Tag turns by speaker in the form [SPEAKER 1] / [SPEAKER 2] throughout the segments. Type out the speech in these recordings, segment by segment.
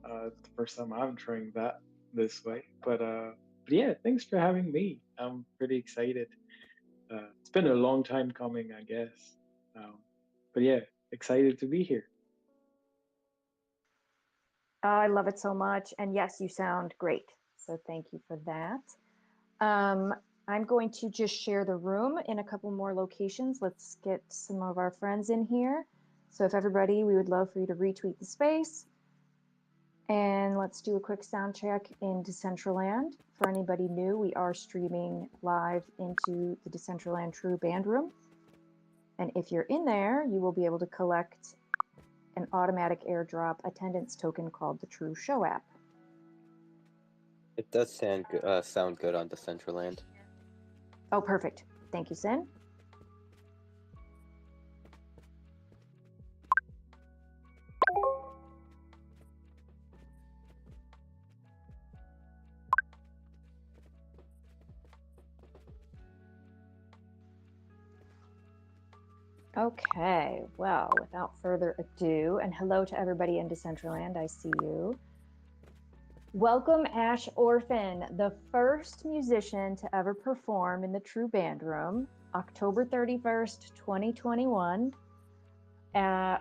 [SPEAKER 1] It's the first time I'm trying that this way. But yeah, thanks for having me. I'm pretty excited. It's been a long time coming, I guess. Um, but yeah, excited to be here.
[SPEAKER 2] I love it so much. And yes, you sound great. So thank you for that. Um, I'm going to just share the room in a couple more locations. Let's get some of our friends in here. So if everybody, we would love for you to retweet the space. And let's do a quick sound check in Decentraland. For anybody new, we are streaming live into the Decentraland True Band Room. And if you're in there, you will be able to collect an automatic airdrop attendance token called the True Show app.
[SPEAKER 3] It does sound good on Decentraland.
[SPEAKER 2] Oh, perfect. Thank you, Sin. Okay, well, without further ado, and hello to everybody in Decentraland, I see you. Welcome Ash Orphan, the first musician to ever perform in the True Band Room, October 31st, 2021.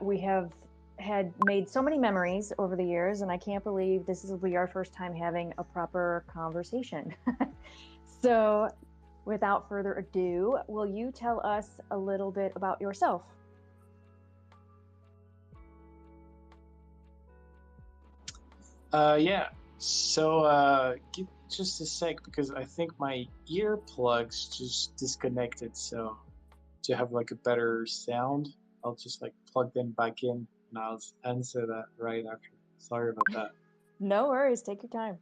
[SPEAKER 2] We have had made so many memories over the years, and I can't believe this will be our first time having a proper conversation. So, without further ado, will you tell us a little bit about yourself?
[SPEAKER 1] Yeah. So give me just a sec because I think my earplugs just disconnected. So to have like a better sound, I'll just like plug them back in and I'll answer that right after. Sorry about that.
[SPEAKER 2] No worries, take your time.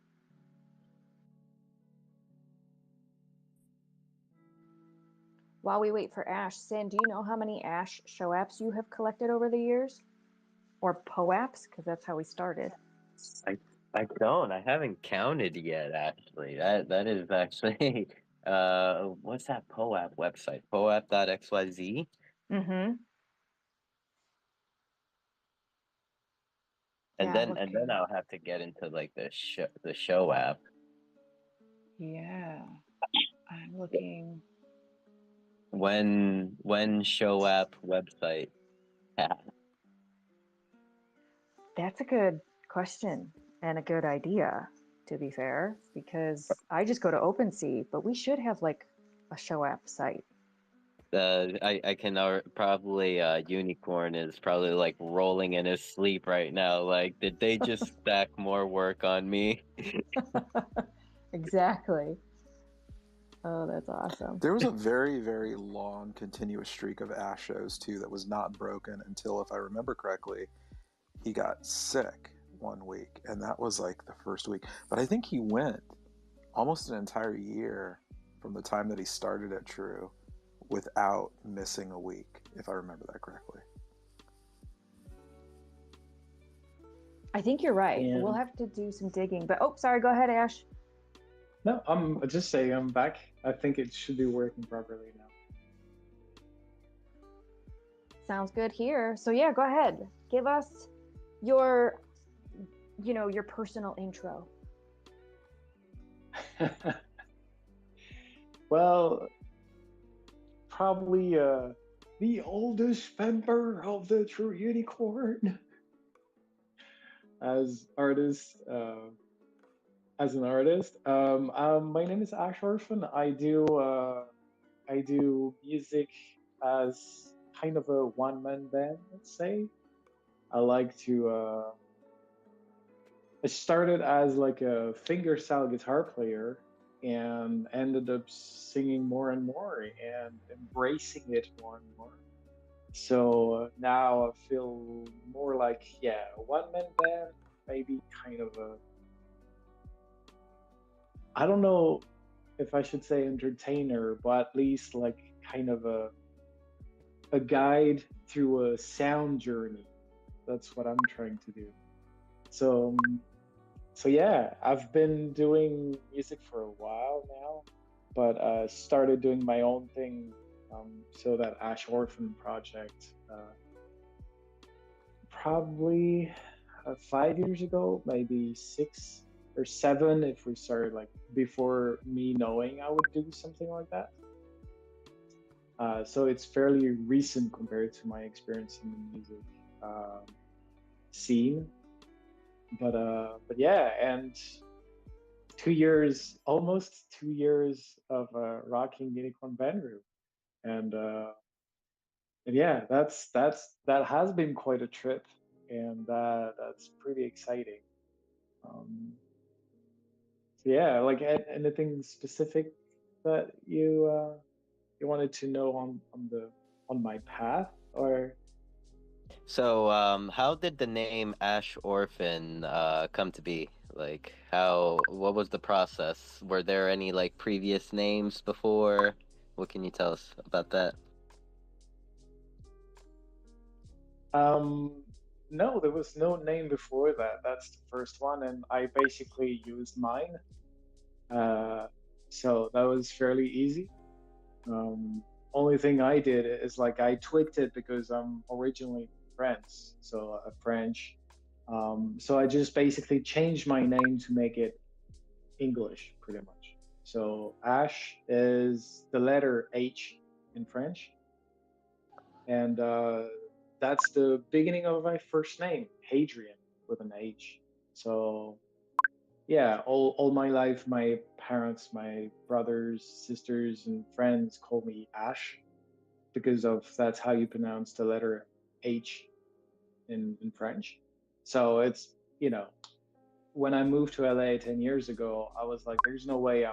[SPEAKER 2] While we wait for Ash, Sin, do you know how many Ash show apps you have collected over the years? Or POAPs, because that's how we started.
[SPEAKER 3] I I don't. I haven't counted yet. Actually, that is actually what's that POAP website? POAP.xyz.
[SPEAKER 2] Mm-hmm.
[SPEAKER 3] And
[SPEAKER 2] Yeah, I'm
[SPEAKER 3] then
[SPEAKER 2] looking.
[SPEAKER 3] I'll have to get into like the show app.
[SPEAKER 2] Yeah, I'm looking.
[SPEAKER 3] When show app website?
[SPEAKER 2] That's a good question and a good idea, to be fair, because I just go to OpenSea, but we should have like a show app site.
[SPEAKER 3] I can probably Unicorn is probably like rolling in his sleep right now. Like, did they just stack more work on me?
[SPEAKER 2] Exactly. Oh, that's awesome.
[SPEAKER 4] There was a very, very long continuous streak of Ash shows too that was not broken until, if I remember correctly, he got sick one week, and that was like the first week. But I think he went almost an entire year from the time that he started at True without missing a week, if I remember that correctly.
[SPEAKER 2] I think you're right. We'll
[SPEAKER 1] And
[SPEAKER 2] have to do some digging. But oh, sorry, go ahead, Ash.
[SPEAKER 1] no, I'm just saying I'm back. I think it should be working properly now.
[SPEAKER 2] Sounds good here. So yeah, go ahead. Give us your, your personal intro.
[SPEAKER 1] Well, probably the oldest member of the True Unicorn as artist. As an artist, my name is Ash Orphan. I do music as kind of a one man band. Let's say I like to. It started as like a fingerstyle guitar player and ended up singing more and more and embracing it more and more. So now I feel more like, yeah, a one man band, maybe kind of a, I don't know if I should say entertainer, but at least like kind of a guide through a sound journey. That's what I'm trying to do. So so yeah, I've been doing music for a while now, but started doing my own thing. So that Ash Orphan project, probably 5 years ago, maybe 6 or 7, if we started like before me knowing I would do something like that. So it's fairly recent compared to my experience in the music um, scene. But yeah, and 2 years, almost 2 years of rocking Unicorn band room, and yeah, that has been quite a trip, and that's pretty exciting. Um, so yeah, like anything specific that you wanted to know on my path, or
[SPEAKER 3] So, how did the name Ash Orphan come to be? Like, what was the process? Were there any like previous names before? What can you tell us about that?
[SPEAKER 1] um, no, there was no name before that. That's the first one, and I basically used mine. Uh, so that was fairly easy. Um, Only thing I did is like I tweaked it because I'm originally French, so French. So I just basically changed my name to make it English, pretty much. So Ash is the letter H in French, and that's the beginning of my first name, Hadrian, with an H. So yeah, all my life, my parents, my brothers, sisters, and friends call me Ash because of that's how you pronounce the letter H in French. So it's, you know, when I moved to LA 10 years ago, I was like, there's no way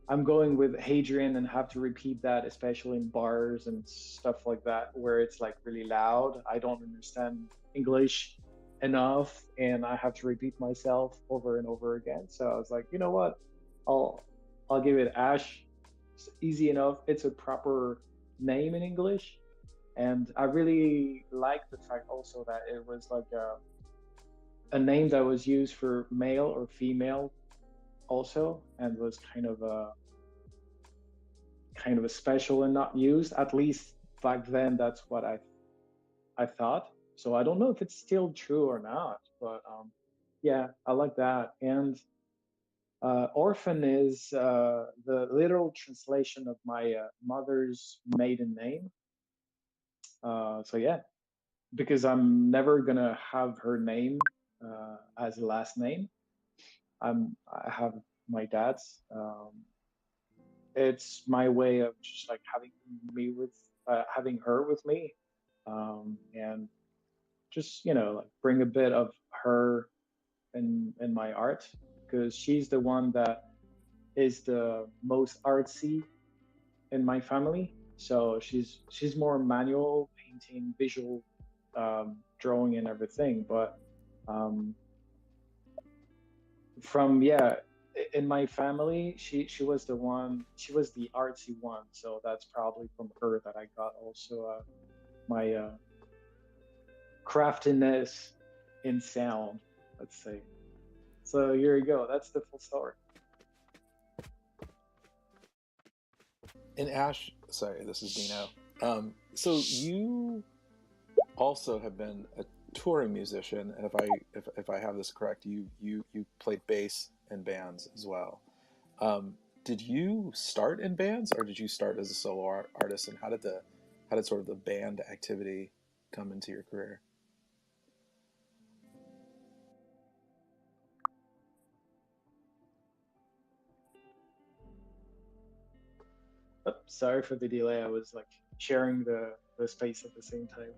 [SPEAKER 1] I'm going with Hadrian and have to repeat that, especially in bars and stuff like that, where it's like really loud. I don't understand English enough, and I have to repeat myself over and over again. So I was like, you know what? I'll I'll give it Ash. It's easy enough. It's a proper name in English, and I really like the fact also that it was like a name that was used for male or female also, and was kind of a special and not used. At least back then, that's what I thought. So I don't know if it's still true or not, but yeah, I like that. And Orphan is the literal translation of my mother's maiden name. So yeah, because I'm never gonna have her name as a last name. I have my dad's. It's my way of just like having her with me, and just like bring a bit of her in my art, because she's the one that is the most artsy in my family. So she's more manual painting, visual, drawing, and everything. But um, from yeah, in my family, she was the one. She was the artsy one. So that's probably from her that I got also my craftiness in sound. Let's say. So here you go. That's the full story.
[SPEAKER 4] And Ash, sorry, this is Dino. So you also have been a touring musician, and if I have this correct, you played bass in bands as well. Did you start in bands, or did you start as a solo artist? And how did sort of the band activity come into your career?
[SPEAKER 1] Oh, sorry for the delay. I was like sharing the space at the same time.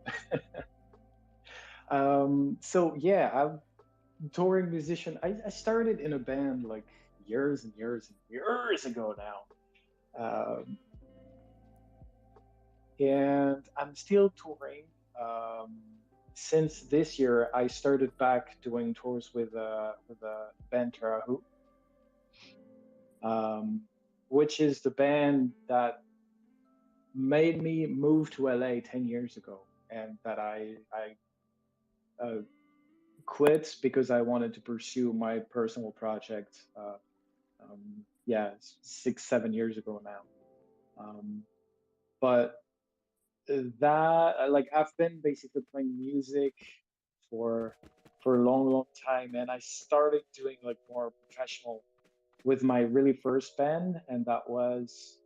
[SPEAKER 1] So yeah, I'm a touring musician. I started in a band like years and years and years ago now. And I'm still touring. Um, since this year, I started back doing tours with a band Tarahu, um, which is the band that made me move to LA 10 years ago, and that I quit because I wanted to pursue my personal project. Yeah, 6 7 years ago now. But that like I've been basically playing music for a long time, and I started doing like more professional with my really first band, and that was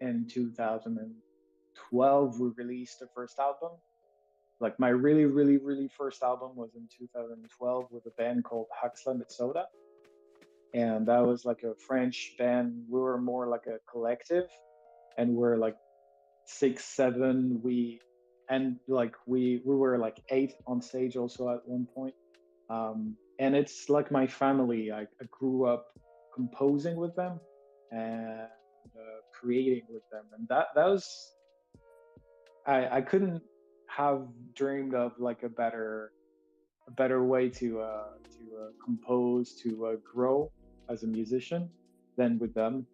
[SPEAKER 1] in 2012. We released the first album. Like my really first album was in 2012 with a band called Huxley Soda, and that was like a French band. We were more like a collective, and we're like six, seven. We were like eight on stage also at one point. And it's like my family. I grew up composing with them and creating with them, and that was I couldn't have dreamed of like a better way to compose, to grow as a musician than with them,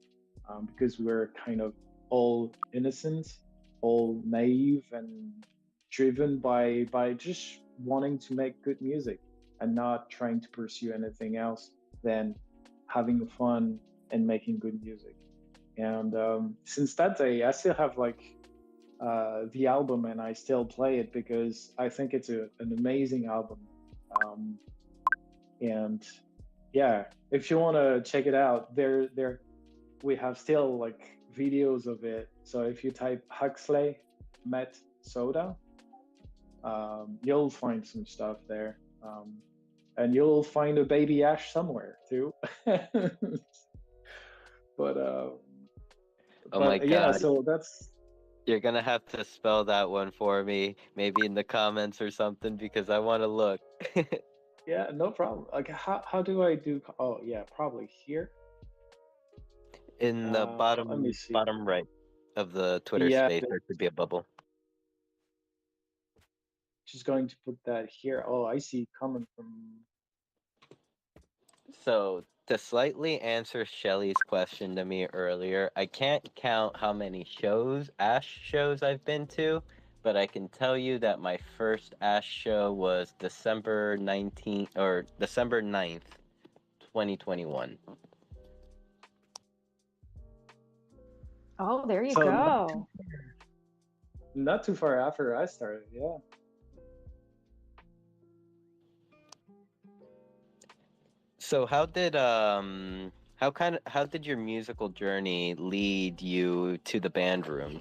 [SPEAKER 1] because we're kind of all innocent, all naive, and driven by just wanting to make good music and not trying to pursue anything else than having fun and making good music. And since that day, I still have like the album, and I still play it because I think it's an amazing album. Um, and yeah, if you want to check it out, there we have still like videos of it. So if you type Huxley Met Soda, you'll find some stuff there, and you'll find a baby Ash somewhere too. but uh,
[SPEAKER 3] Oh my
[SPEAKER 1] but yeah,
[SPEAKER 3] God.
[SPEAKER 1] so that's
[SPEAKER 3] You're gonna have to spell that one for me, maybe in the comments or something, because I want to look.
[SPEAKER 1] yeah, no problem. Like how do I do? Oh yeah, probably here.
[SPEAKER 3] In the
[SPEAKER 1] Let me
[SPEAKER 3] bottom
[SPEAKER 1] see.
[SPEAKER 3] bottom right of the Twitter
[SPEAKER 1] Yeah,
[SPEAKER 3] space, there should be a bubble.
[SPEAKER 1] just going to put that here. Oh, I see. Coming from.
[SPEAKER 3] So, to slightly answer Shelly's question to me earlier, I can't count how many Ash shows I've been to, but I can tell you that my first Ash show was December 19th or December 9th, 2021.
[SPEAKER 2] Oh, there you
[SPEAKER 1] So
[SPEAKER 2] go.
[SPEAKER 1] not too far after I started. Yeah.
[SPEAKER 3] So how did your musical journey lead you to the band room?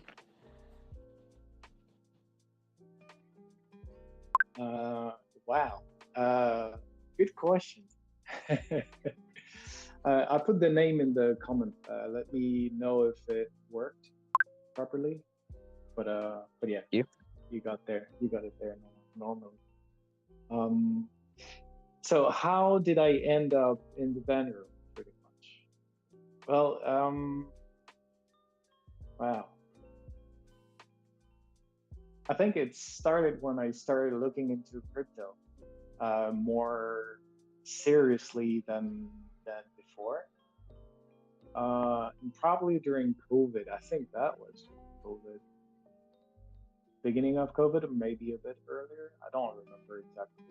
[SPEAKER 1] Uh, wow. Good question. I put the name in the comment. Let me know if it worked properly. But yeah,
[SPEAKER 3] You?
[SPEAKER 1] you got there. You got it there normally. Um, so how did I end up in the band room? Pretty much. Well, wow. I think it started when I started looking into crypto more seriously than before. And probably during COVID. I think that was COVID, beginning of COVID, or maybe a bit earlier. I don't remember exactly,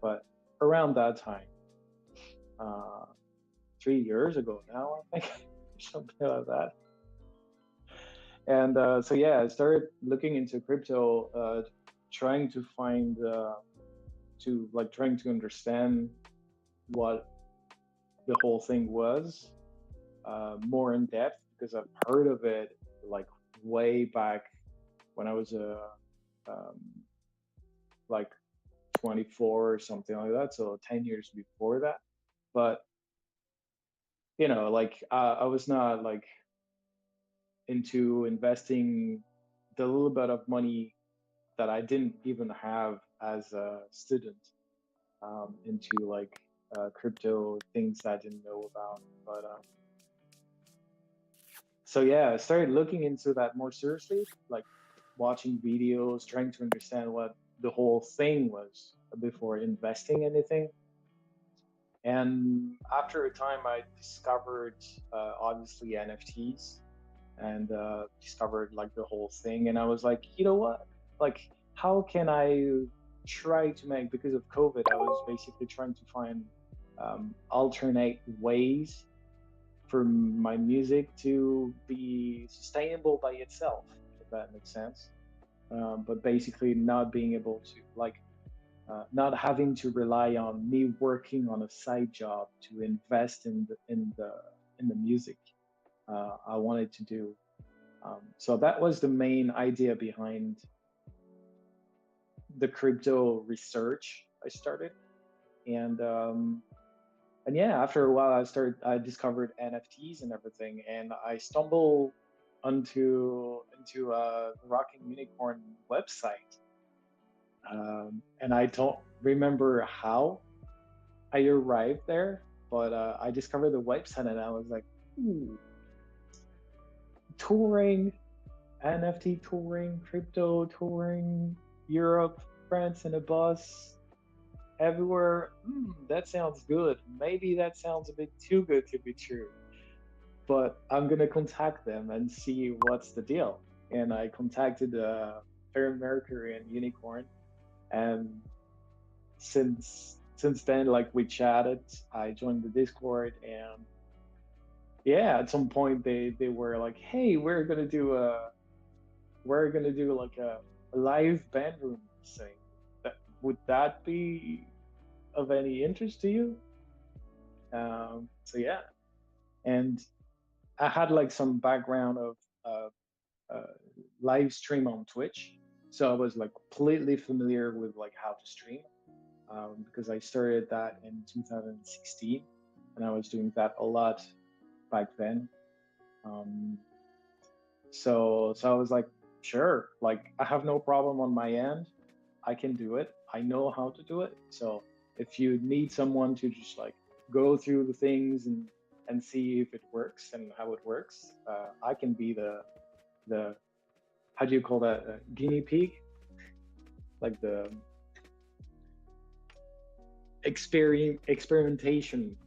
[SPEAKER 1] but around that time, uh, 3 years ago now, I think, something like that. And so yeah, I started looking into crypto, trying to find trying to understand what the whole thing was more in depth, because I've heard of it like way back when I was um, like 24 or something like that, so 10 years before that. But like I was not like into investing the little bit of money that I didn't even have as a student into like crypto things I didn't know about. But so yeah, I started looking into that more seriously, like watching videos, trying to understand what the whole thing was before investing anything. And after a time, I discovered obviously NFTs, and discovered like the whole thing. And I was like, you know what? Like, how can I try to make, because of COVID, I was basically trying to find alternate ways for my music to be sustainable by itself, if that makes sense. But basically, not being able to like not having to rely on me working on a side job to invest in the music I wanted to do. So that was the main idea behind the crypto research I started, and yeah, after a while, I discovered NFTs and everything, and I stumbled into the Rocking Unicorn website, and I don't remember how I arrived there, but I discovered the website, and I was like, ooh, touring, NFT touring, crypto touring, Europe, France in a bus, everywhere. That sounds good. Maybe that sounds a bit too good to be true, but I'm gonna contact them and see what's the deal. And I contacted Fair Mercury and Unicorn, and since then, like we chatted, I joined the Discord, and yeah, at some point they were like, "Hey, we're gonna do like a live band room thing. That would that be of any interest to you?" So yeah, and I had like some background of uh, uh, live stream on Twitch, so I was like completely familiar with like how to stream, because I started that in 2016, and I was doing that a lot back then. Um, so I was like, sure, like I have no problem on my end. I can do it. I know how to do it. So if you need someone to just like go through the things and see if it works and how it works, I can be the how do you call that, guinea pig, like the experimentation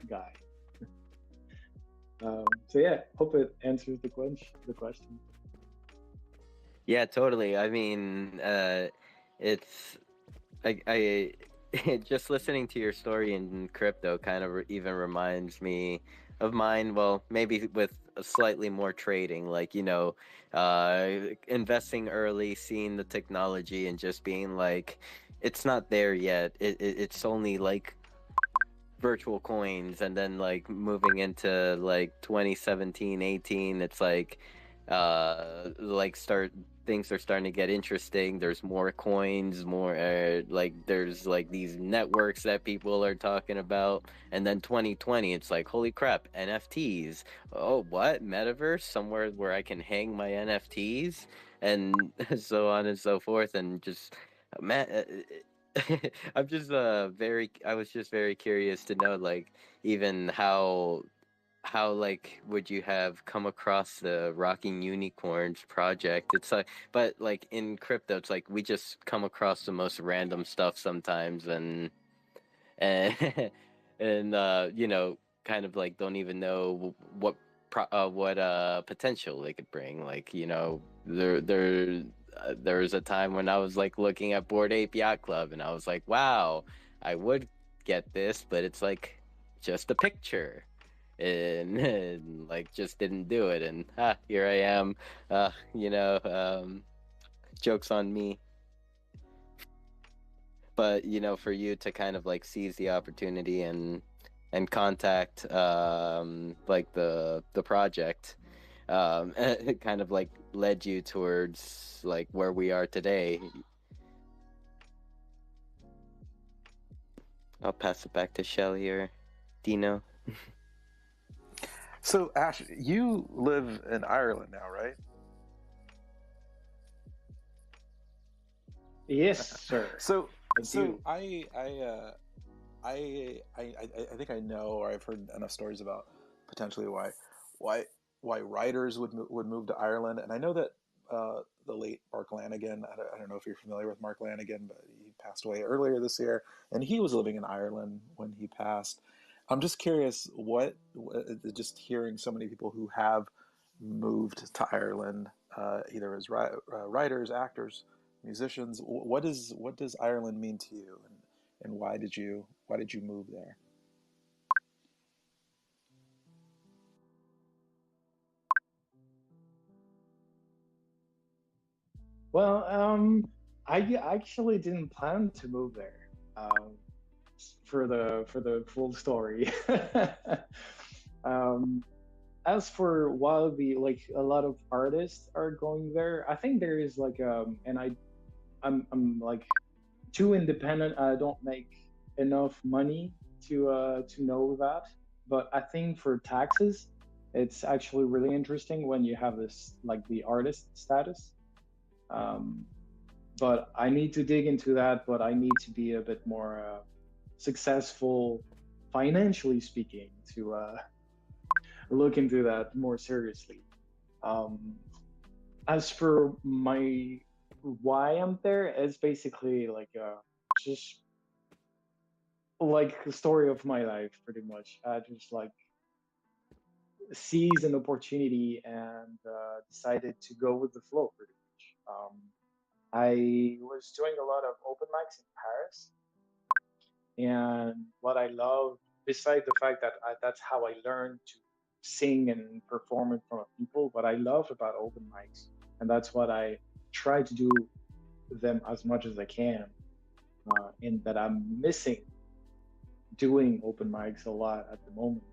[SPEAKER 1] guy. So yeah, hope it answers the question.
[SPEAKER 3] Yeah, totally. I mean, it's I just listening to your story in crypto kind of even reminds me of mine. Well, maybe with a slightly more trading, like investing early, seeing the technology, and just being like, it's not there yet. It's only like virtual coins, and then like moving into like 2017, 18, it's like start things are starting to get interesting. There's more coins, more like there's like these networks that people are talking about. And then 2020, it's like, holy crap, NFTs. Oh, what? Metaverse? Somewhere where I can hang my NFTs, and so on and so forth. And just man, I was just very curious to know, like, even how like would you have come across the Rocking Unicorns project? It's like, but like in crypto, it's like we just come across the most random stuff sometimes, and kind of like don't even know what potential they could bring. Like, there was a time when I was like looking at Bored Ape Yacht Club, and I was like, wow, I would get this, but it's like just a picture, and like just didn't do it, and here I am. uh you know um Jokes on me. But for you to kind of like seize the opportunity and contact like the project, it kind of like led you towards like where we are today. I'll pass it back to Shelly or Dino.
[SPEAKER 4] So, Ash, you live in Ireland now, right?
[SPEAKER 1] Yes, sir.
[SPEAKER 4] So,
[SPEAKER 1] I
[SPEAKER 4] so
[SPEAKER 1] do.
[SPEAKER 4] I think I know, or I've heard enough stories about potentially why why writers would move to Ireland, and I know that the late Mark Lanigan. I don't know if you're familiar with Mark Lanigan, but he passed away earlier this year, and he was living in Ireland when he passed. I'm just curious, just hearing so many people who have moved to Ireland, either as writers, actors, musicians. What does Ireland mean to you, and why did you move there?
[SPEAKER 1] Well, I actually didn't plan to move there. For the full story. um, as for while the like a lot of artists are going there, I think there is like and I'm like too independent. I don't make enough money to know that. But I think for taxes, it's actually really interesting when you have this like the artist status. Um, but I need to dig into that. But I need to be a bit more successful, financially speaking, to look into that more seriously. Um, as for my why I'm there, it's basically like just like the story of my life, pretty much. I just like seized an opportunity and decided to go with the flow, pretty much. I was doing a lot of open mics in Paris, and what I love, besides the fact that that's how I learned to sing and perform in front of people, what I love about open mics, and that's what I try to do them as much as I can, and that I'm missing doing open mics a lot at the moment,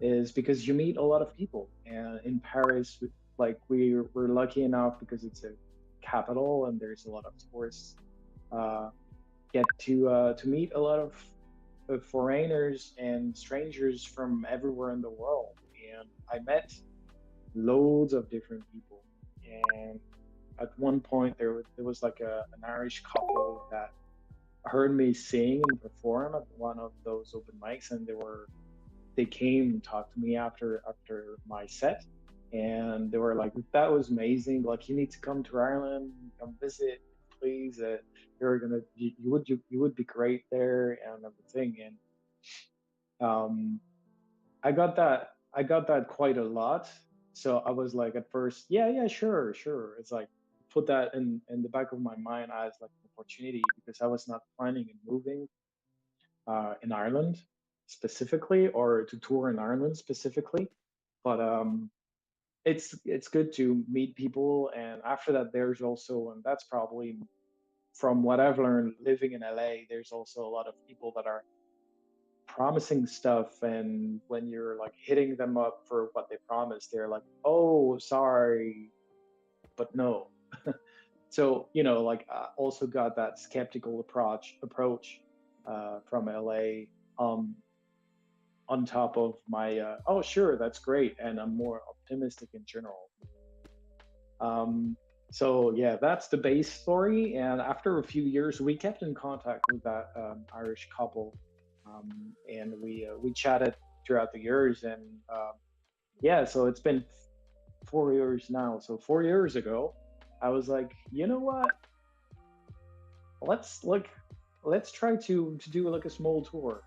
[SPEAKER 1] is because you meet a lot of people. And in Paris, like we're lucky enough because it's a capital and there's a lot of tourists. Uh, get to meet a lot of foreigners and strangers from everywhere in the world, and I met loads of different people. And at one point, there was like an Irish couple that heard me sing and perform at one of those open mics, and they came and talked to me after my set, and they were like, "That was amazing! Like, you need to come to Ireland, come visit, please. You would be great there and everything." And um, I got that quite a lot. So I was like, at first, yeah, yeah, sure, sure. It's like put that in the back of my mind as like an opportunity, because I was not planning on moving in Ireland specifically, or to tour in Ireland specifically. But it's good to meet people, and after that, there's also, and that's probably from what I've learned living in LA, there's also a lot of people that are promising stuff, and when you're like hitting them up for what they promised, they're like, "Oh, sorry, but no." So like I also got that skeptical approach from LA. Um, on top of my oh sure, that's great, and I'm more optimistic in general. um, so yeah, that's the base story, and after a few years we kept in contact with that Irish couple, and we chatted throughout the years, and yeah, so it's been 4 years now. So 4 years ago I was like, you know what, let's like let's try to do like a small tour.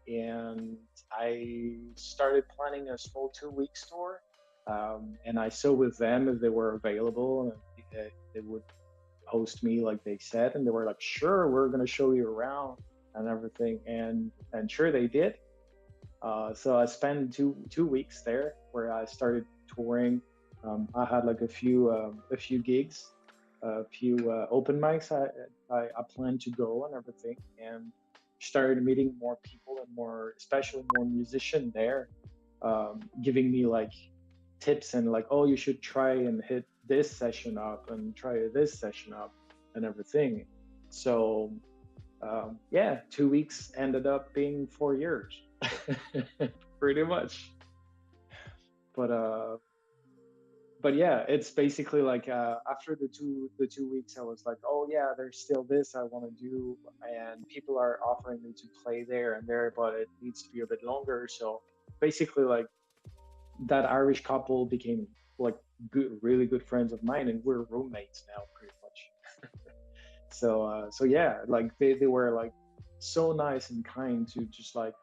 [SPEAKER 1] And I started planning a small 2 week tour, and I saw with them if they were available, and they would host me like they said, and they were like, sure, we're going to show you around and everything, and sure they did. So I spent two weeks there where I started touring. I had like a few gigs, a few open mics. I planned to go and everything, and started meeting more people and more, especially more musicians there, giving me like tips and like, oh, you should try and hit this session up and try this session up and everything. So yeah, 2 weeks ended up being 4 years, pretty much. But yeah, it's basically like after the 2 weeks, I was like, oh yeah, there's still this I want to do, and people are offering me to play there and there, but it needs to be a bit longer. So basically, like that Irish couple became like really good friends of mine, and we're roommates now, pretty much. So yeah, like they were like so nice and kind to just like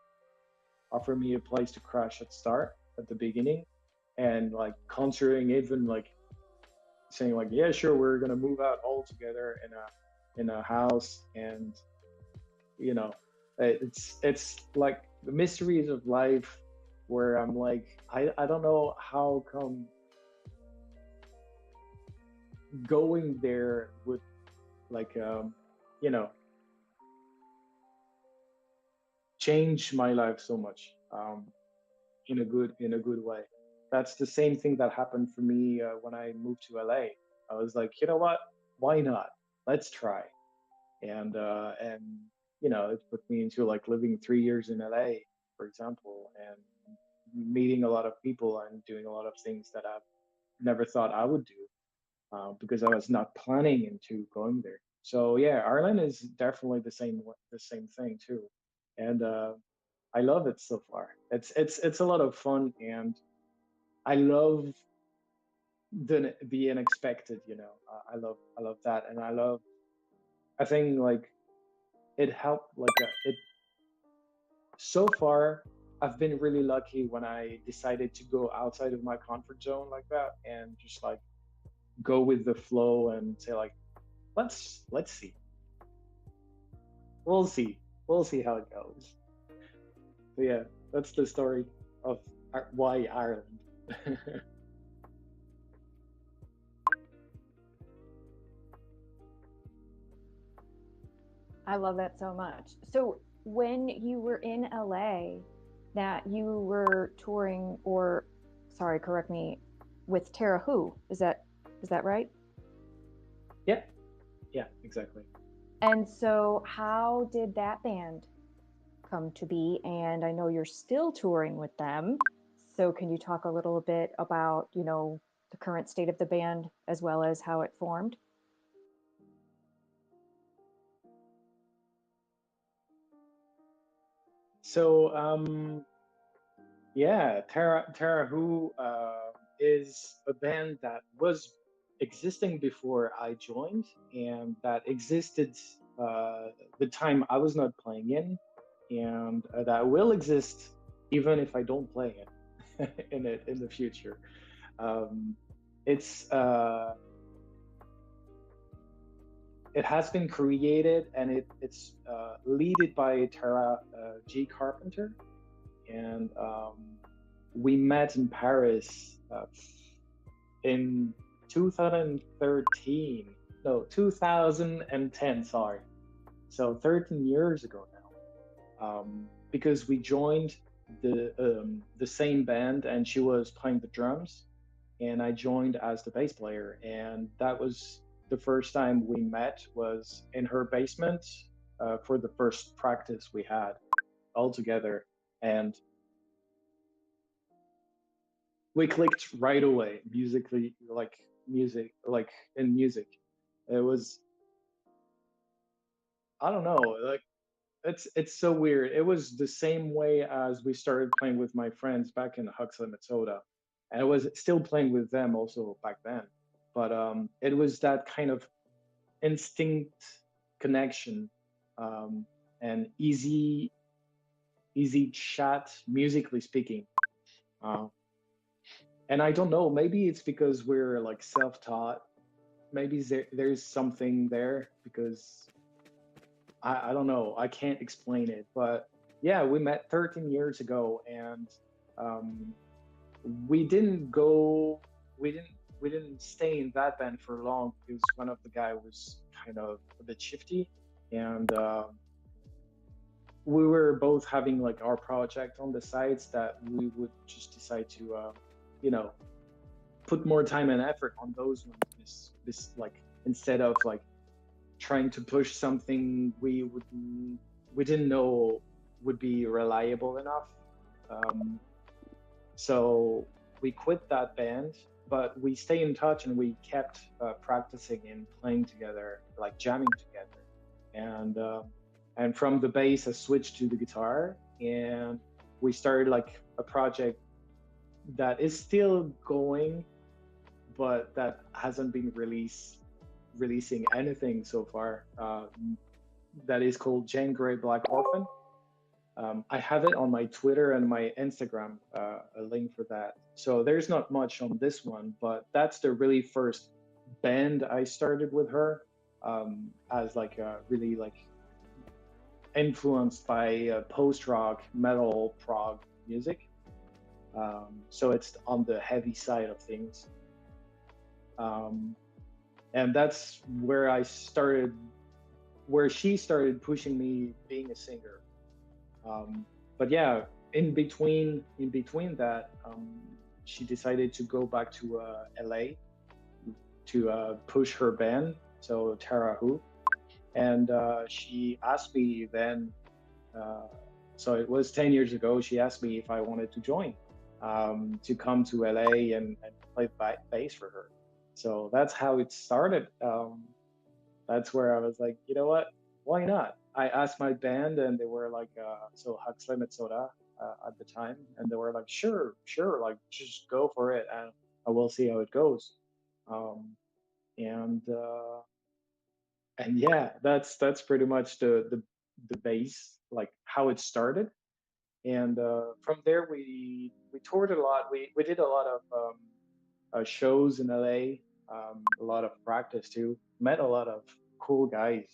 [SPEAKER 1] offer me a place to crash at the beginning, and like considering even like saying like, yeah, sure, we're gonna move out all together in a house. And you know it's like the mysteries of life, where I'm like, I don't know how come going there would like you know, changed my life so much, in a good way. That's the same thing that happened for me when I moved to LA. I was like, you know what? Why not? Let's try. And it put me into like living 3 years in LA, for example, and meeting a lot of people and doing a lot of things that I've never thought I would do, because I was not planning into going there. So yeah, Ireland is definitely the same thing too, and I love it so far. It's a lot of fun, and I love the unexpected. I love that, and I think like it helped like it so far. I've been really lucky when I decided to go outside of my comfort zone like that and just like go with the flow and say like let's see, we'll see, we'll see how it goes. So yeah, that's the story of why Ireland.
[SPEAKER 2] I love that so much. So when you were in LA, that you were touring, or sorry, correct me, with Tara Who, is that right?
[SPEAKER 1] Yeah, yeah, exactly.
[SPEAKER 2] And so how did that band come to be? And I know you're still touring with them. So can you talk a little bit about, the current state of the band as well as how it formed?
[SPEAKER 1] So yeah, Tara Who is a band that was existing before I joined, and that existed the time I was not playing in, and that will exist even if I don't play in the future. Um, it's it has been created, and it's leaded by Tara G. Carpenter, and we met in Paris in 2013. No, 2010. Sorry, so 13 years ago now. Because we joined the same band, and she was playing the drums, and I joined as the bass player, and that was the first time we met was in her basement for the first practice we had all together, and we clicked right away musically, like music, like in music. It was, I don't know, like it's so weird. It was the same way as we started playing with my friends back in Huxley, Minnesota, and I was still playing with them also back then. But it was that kind of instinct connection, um, and easy chat, musically speaking. Uh, and I don't know, maybe it's because we're like self-taught. Maybe there's something there because I don't know. I can't explain it, but yeah, we met 13 years ago, and um, we didn't go. We didn't. We didn't stay in that band for long because one of the guy was kind of a bit shifty, and we were both having like our project on the sides that we would just decide to, you know, put more time and effort on those ones. This like instead of like trying to push something we didn't know would be reliable enough. Um, so we quit that band, but we stay in touch, and we kept practicing and playing together, like jamming together. And from the bass, I switched to the guitar, and we started like a project that is still going, but that hasn't been releasing anything so far. That is called Jane Grey Black Orphan. I have it on my Twitter and my Instagram, a link for that. So there's not much on this one, but that's the really first band I started with her, as like really like influenced by post rock, metal, prog music. So it's on the heavy side of things. Um, and that's where I started, where she started pushing me being a singer. But yeah, in between that, she decided to go back to LA to push her band, so Tara Who, and she asked me then. Uh, so it was 10 years ago. She asked me if I wanted to join, to come to LA and play bass for her. So that's how it started. That's where I was like, you know what? Why not? I asked my band, and they were like, so Huxley Metzoda at the time, and they were like, sure, sure, like just go for it, and I will see how it goes. Um, and yeah, that's pretty much the base, like how it started. And from there, we toured a lot. We did a lot of shows in LA, a lot of practice too. Met a lot of cool guys,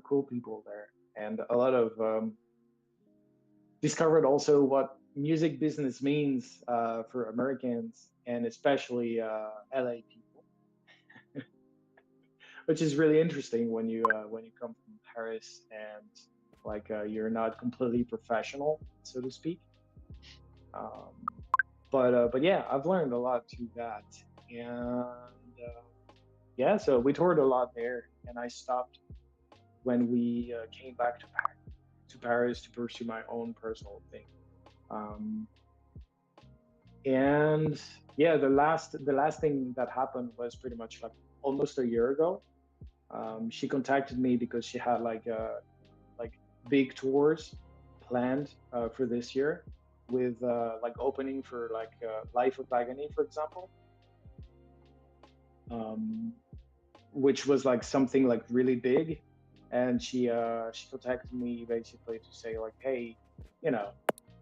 [SPEAKER 1] cool people there, and a lot of discovered also what music business means for Americans, and especially LA people, which is really interesting when you come from Paris and like you're not completely professional, so to speak. Um, but yeah, I've learned a lot through that, and yeah, so we toured a lot there, and I stopped when we came back to Paris to pursue my own personal thing. Um, and yeah, the last thing that happened was pretty much like almost a year ago. She contacted me because she had like big tours planned for this year, with like opening for like Life of Agony, for example, um, which was like something like really big. And she contacted me basically to say like, hey, you know,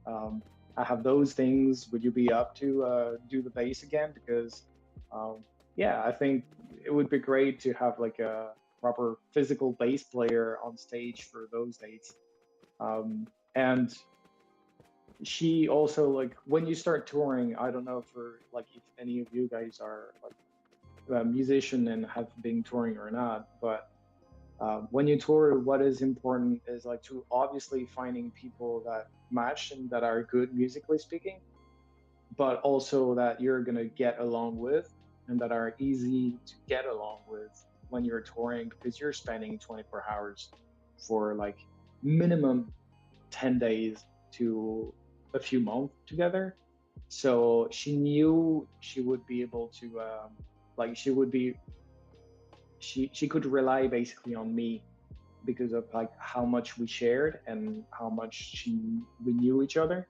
[SPEAKER 1] um, I have those things. Would you be up to do the bass again? Because um, yeah, I think it would be great to have like a proper physical bass player on stage for those dates. And she also, like, when you start touring, I don't know for like if any of you guys are like a musician and have been touring or not, but when you tour, what is important is like to obviously finding people that match and that are good musically speaking, but also that you're gonna get along with and that are easy to get along with when you're touring, because you're spending 24 hours for like minimum 10 days to a few months together. So she knew she would be able to like she could rely basically on me because of like how much we shared and how much we knew each other,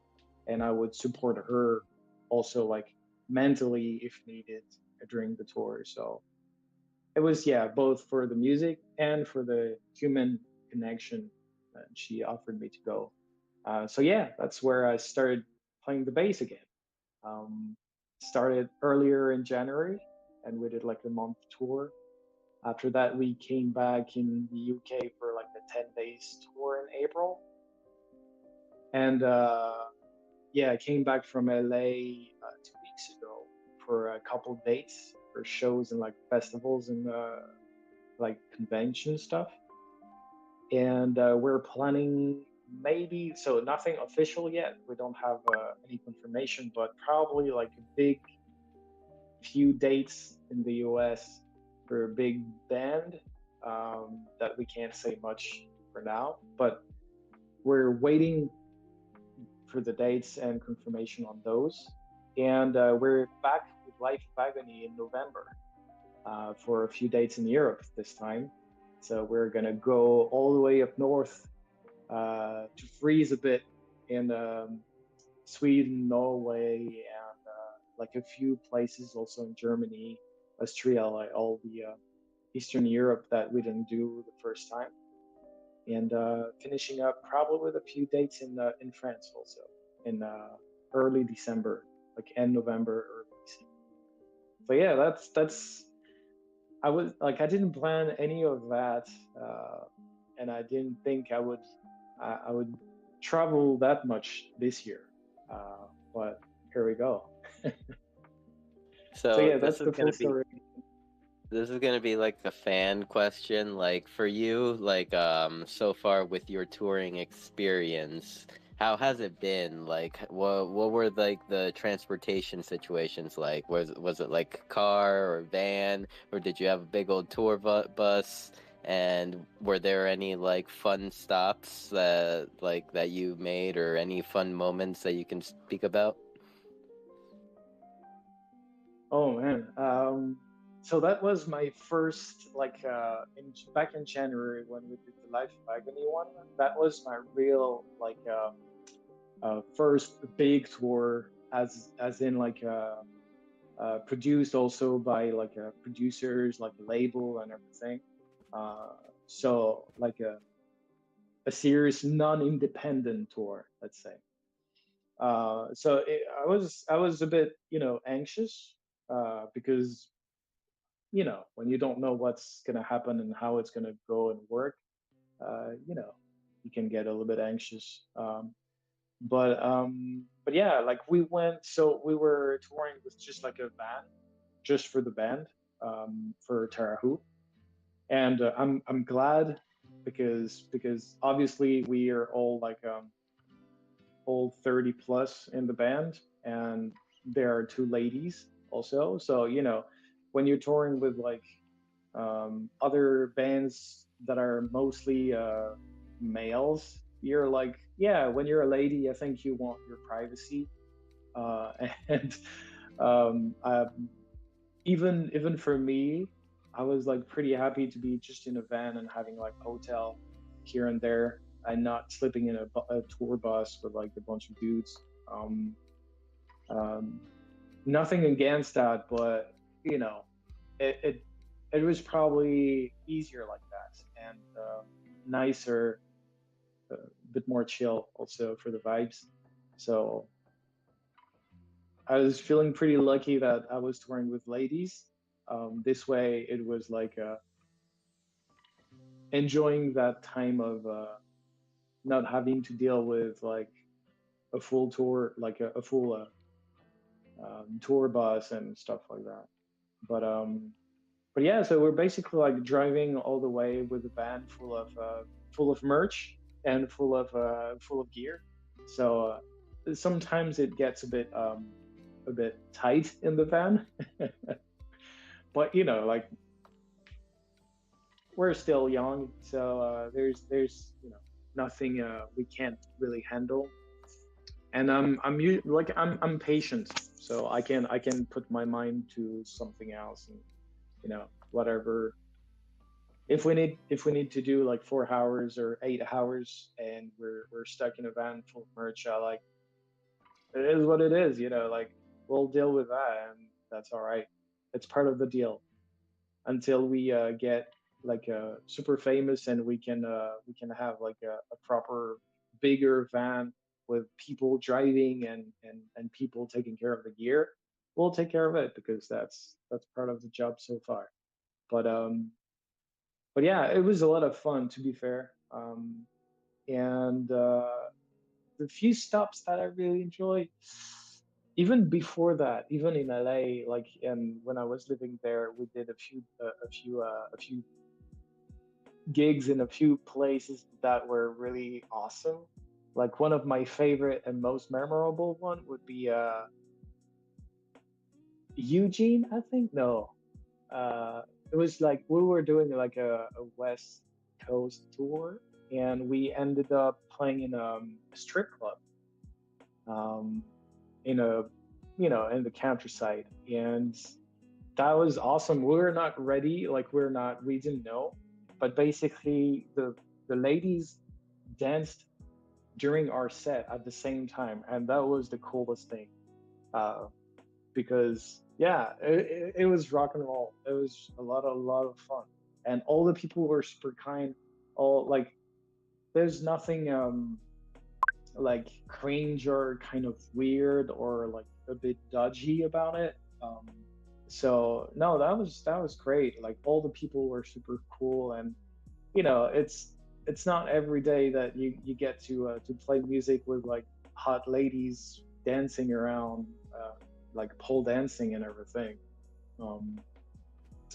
[SPEAKER 1] and I would support her also like mentally if needed during the tour. So it was, yeah, both for the music and for the human connection that she offered me to go. So yeah, that's where I started playing the bass again. um, Started earlier in January, and we did like a month tour. After that, we came back in the UK for like a 10 days tour in April. And yeah, I came back from LA 2 weeks ago for a couple dates for shows and like festivals and like convention stuff. And we're planning, maybe, so nothing official yet. We don't have any confirmation, but probably like a big few dates in the US for a big band, that we can't say much for now, but we're waiting for the dates and confirmation on those. And we're back with Life of Agony in November for a few dates in Europe this time. So we're gonna go all the way up north to freeze a bit in Sweden, Norway, and like a few places also in Germany, Austria, like all the Eastern Europe that we didn't do the first time, and finishing up probably with a few dates in France also in early December, like end November, early December. So yeah, that's I was like, I didn't plan any of that, and I didn't think I would travel that much this year, but here we go. So
[SPEAKER 3] So
[SPEAKER 1] yeah,
[SPEAKER 3] this
[SPEAKER 1] that's
[SPEAKER 3] is
[SPEAKER 1] the full
[SPEAKER 3] gonna be
[SPEAKER 1] story.
[SPEAKER 3] This is gonna be like a fan question. Like for you, like so far with your touring experience, how has it been? Like what were like the transportation situations like? Was it like car or van, or did you have a big old tour bus? And were there any like fun stops that you made, or any fun moments that you can speak about?
[SPEAKER 1] Oh man. So that was my first back in January when we did the Life of Agony one. That was my real first big tour, as in produced also by producers, like a label and everything. Uh, so like a serious non-independent tour, let's say. I was a bit, anxious, because when you don't know what's gonna happen and how it's gonna go and work, uh, you know you can get a little bit anxious. But yeah, like we were touring with just like a van, just for the band, for Tarahu, and I'm glad, because obviously we are all all 30 plus in the band, and there are two ladies also. So when you're touring with other bands that are mostly males, you're like, yeah, when you're a lady, I think you want your privacy. uh, and um, uh, even for me, I was like pretty happy to be just in a van and having like hotel here and there, and not sleeping in a tour bus with like a bunch of dudes. Um, um, Nothing against that, but you know, it it, it was probably easier like that, and nicer, a bit more chill also for the vibes. So I was feeling pretty lucky that I was touring with ladies. This way, it was like enjoying that time of not having to deal with like a full tour, like a full tour bus and stuff like that. But um, but yeah, so we're basically like driving all the way with a van full of merch and full of gear. So sometimes it gets a bit tight in the van, but like we're still young, so there's nothing we can't really handle. And I'm patient, so I can put my mind to something else, and whatever. If we need to do like 4 hours or 8 hours, and we're stuck in a van full of merch, it is what it is. Like, we'll deal with that, and that's all right. It's part of the deal until we get like super famous, and we can have like a proper bigger van with people driving, and people taking care of the gear. We'll take care of it, because that's part of the job so far. But um but yeah, it was a lot of fun, to be fair. And the few stops that I really enjoyed, even before that, even in LA, like, and when I was living there, we did a few gigs in a few places that were really awesome. Like, one of my favorite and most memorable one would be Eugene, I think. No, uh, it was like we were doing like a West Coast tour, and we ended up playing in a strip club, um, in a in the countryside, and that was awesome. We were not ready, like we didn't know, but basically the ladies danced during our set at the same time, and that was the coolest thing. Uh, because yeah, it was rock and roll. It was a lot of fun, and all the people were super kind. All like, there's nothing like cringe or kind of weird or like a bit dodgy about it. So no, that was great. Like, all the people were super cool, and it's not every day that you get to play music with like hot ladies dancing around, like pole dancing and everything. Um,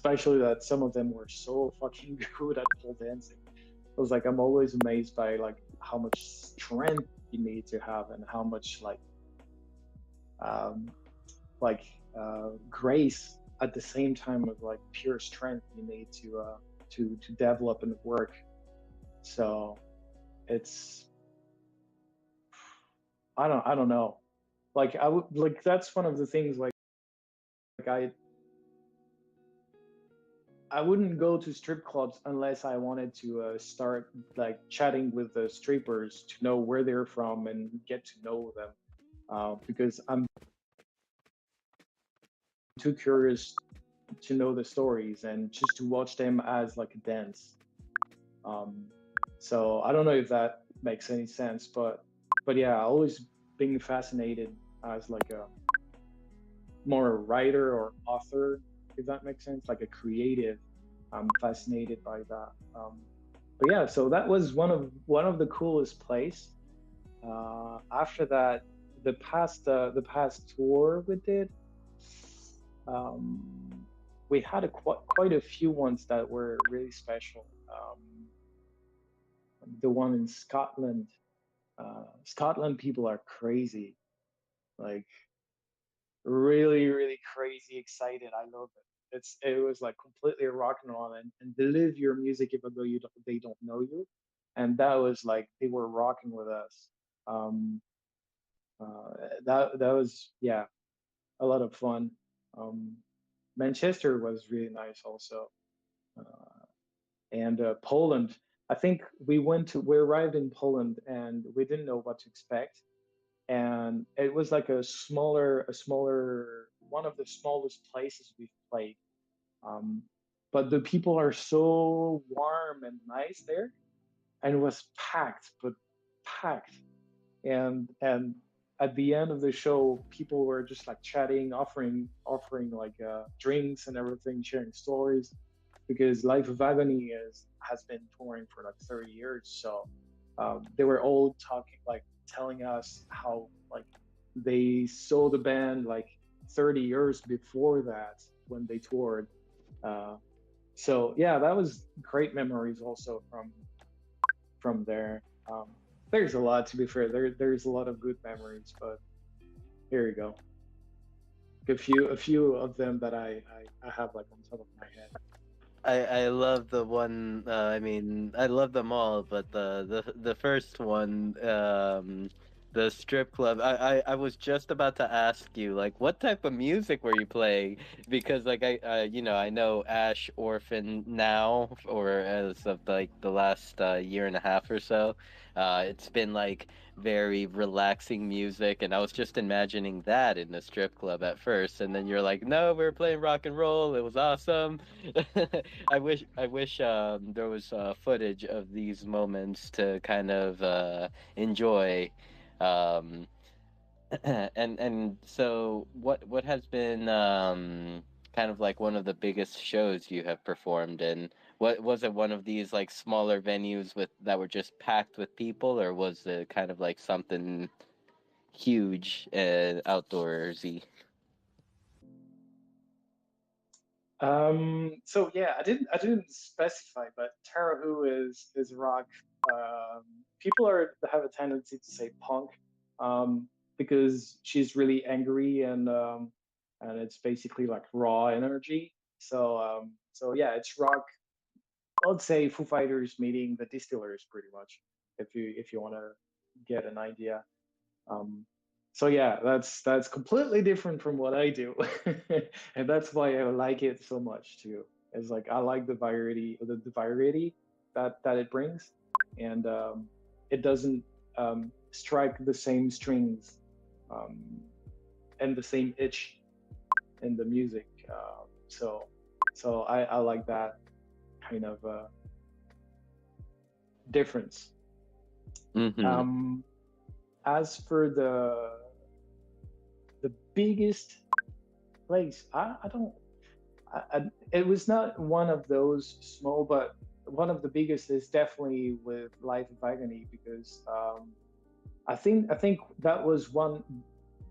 [SPEAKER 1] especially that some of them were so fucking good at pole dancing. I was like, I'm always amazed by like how much strength you need to have and how much um, like grace at the same time with like pure strength you need to develop and work. So it's I don't know. Like I would like that's one of the things like I wouldn't go to strip clubs unless I wanted to start like chatting with the strippers to know where they're from and get to know them. Because I'm too curious to know the stories and just to watch them as like a dance. Um, so I don't know if that makes any sense, but yeah, I always been fascinated as like a more a writer or author, if that makes sense, like a creative. I'm fascinated by that. But yeah, so that was one of the coolest place. After that, the past tour we did, um, we had quite a few ones that were really special. The one in Scotland, Scotland people are crazy, like really, really crazy excited. I love it. It was like completely rock and roll and they live your music even though they don't know you, and that was like they were rocking with us. Um, that was yeah a lot of fun. Um, Manchester was really nice also, and Poland. I think we arrived in Poland and we didn't know what to expect, and it was like a smaller one of the smallest places we've played. Um, but the people are so warm and nice there, and it was packed, but packed. And at the end of the show, people were just like chatting, offering like drinks and everything, sharing stories, because Life of Agony has been touring for like 30 years. So they were all talking, like telling us how like they saw the band like 30 years before that when they toured. Uh, so yeah, that was great memories also from there. There's a lot to be fair. There's a lot of good memories, but here you go. A few of them that I have like on top of my head.
[SPEAKER 3] I love the one. I mean, I love them all, but the first one, the strip club. I was just about to ask you, like, what type of music were you playing? Because like I know Ash Orphan now, or as of like the last year and a half or so. It's been like very relaxing music, and I was just imagining that in the strip club at first, and then you're like, no, we were playing rock and roll. It was awesome. I wish there was footage of these moments to kind of enjoy. Um, and so what has been kind of like one of the biggest shows you have performed in? What was it, one of these like smaller venues with that were just packed with people, or was it kind of like something huge and outdoorsy?
[SPEAKER 1] So yeah, I didn't specify, but Tara Who is rock. People have a tendency to say punk, um, because she's really angry and it's basically like raw energy. So yeah, it's rock. I'd say Foo Fighters meeting the Distillers pretty much, if you want to get an idea. Um, so yeah, that's completely different from what I do, and that's why I like it so much too. It's like I like the variety that it brings, and it doesn't strike the same strings um, and the same itch in the music. So I like that kind of difference.
[SPEAKER 3] Mm-hmm.
[SPEAKER 1] Um, as for the biggest place, I don't. It was not one of those small, but one of the biggest is definitely with Life of Agony because I think that was one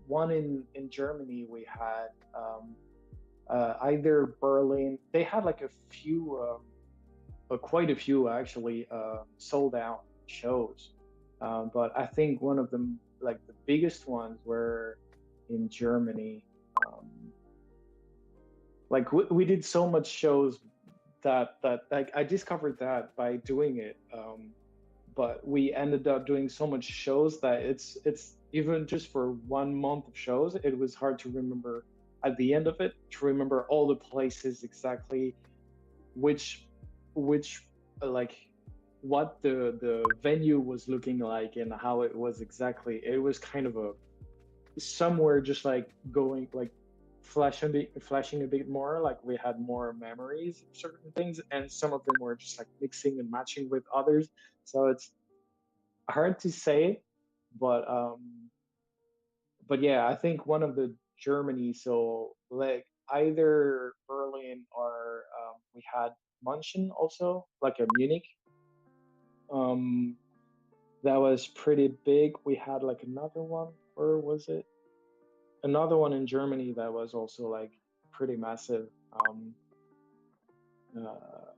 [SPEAKER 1] in Germany we had either Berlin. They had like a few, quite a few actually, sold out shows. But I think one of them, like the biggest ones, were in Germany. Um, like we did so much shows that like I discovered that by doing it. But we ended up doing so much shows that it's even just for 1 month of shows, it was hard to remember at the end of it, to remember all the places exactly, which which like what the venue was looking like and how it was exactly. It was kind of a somewhere just like going like flashing a bit more, like we had more memories of certain things, and some of them were just like mixing and matching with others. So it's hard to say, but yeah, I think one of the Germany, so like either Berlin or we had München also, like a Munich. Um, that was pretty big. We had like another one, or was it another one in Germany that was also like pretty massive. Uh,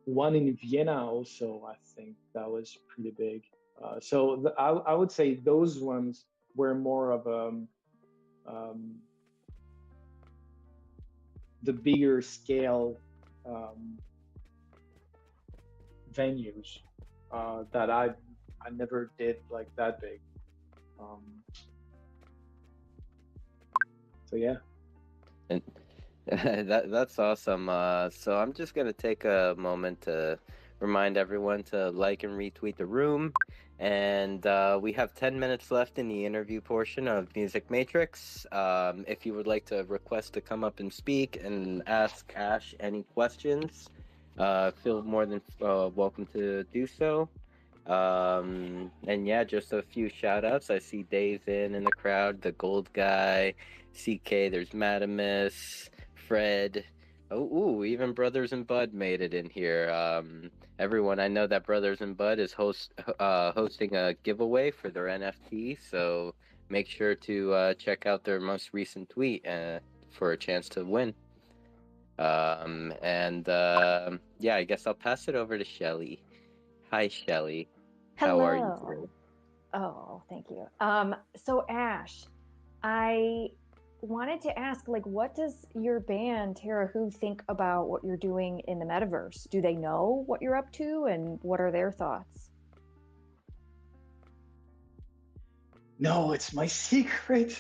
[SPEAKER 1] One in Vienna also, I think that was pretty big. So I would say those ones were more of um, the bigger scale um, venues that I never did like that big. Um, so yeah.
[SPEAKER 3] And that's awesome. So I'm just gonna take a moment to remind everyone to like and retweet the room. And we have 10 minutes left in the interview portion of Music Matrix. If you would like to request to come up and speak and ask Ash any questions, feel more than welcome to do so. And yeah, just a few shout outs. I see Dave in the crowd, the gold guy, CK, there's Madamus, Fred. Oh, ooh, even Brothers and Bud made it in here. Everyone, I know that Brothers and Bud is hosting a giveaway for their NFT, so make sure to check out their most recent tweet for a chance to win. And yeah, I guess I'll pass it over to Shelly. Hi, Shelly. How are you
[SPEAKER 2] Hello.
[SPEAKER 3] today?
[SPEAKER 2] Oh, thank you. So Ash, I wanted to ask, like, what does your band Terra Who think about what you're doing in the metaverse? Do they know what you're up to, and what are their thoughts?
[SPEAKER 1] No, it's my secret.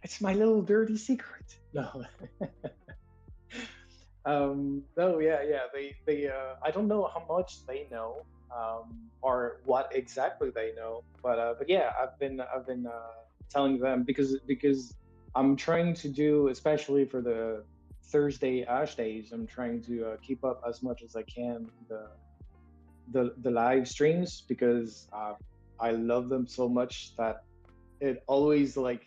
[SPEAKER 1] It's my little dirty secret. No. No, yeah, yeah. I don't know how much they know, or what exactly they know, but yeah, I've been telling them because I'm trying to do, especially for the Thursday Ash days, I'm trying to keep up as much as I can the live streams, because I love them so much that it always like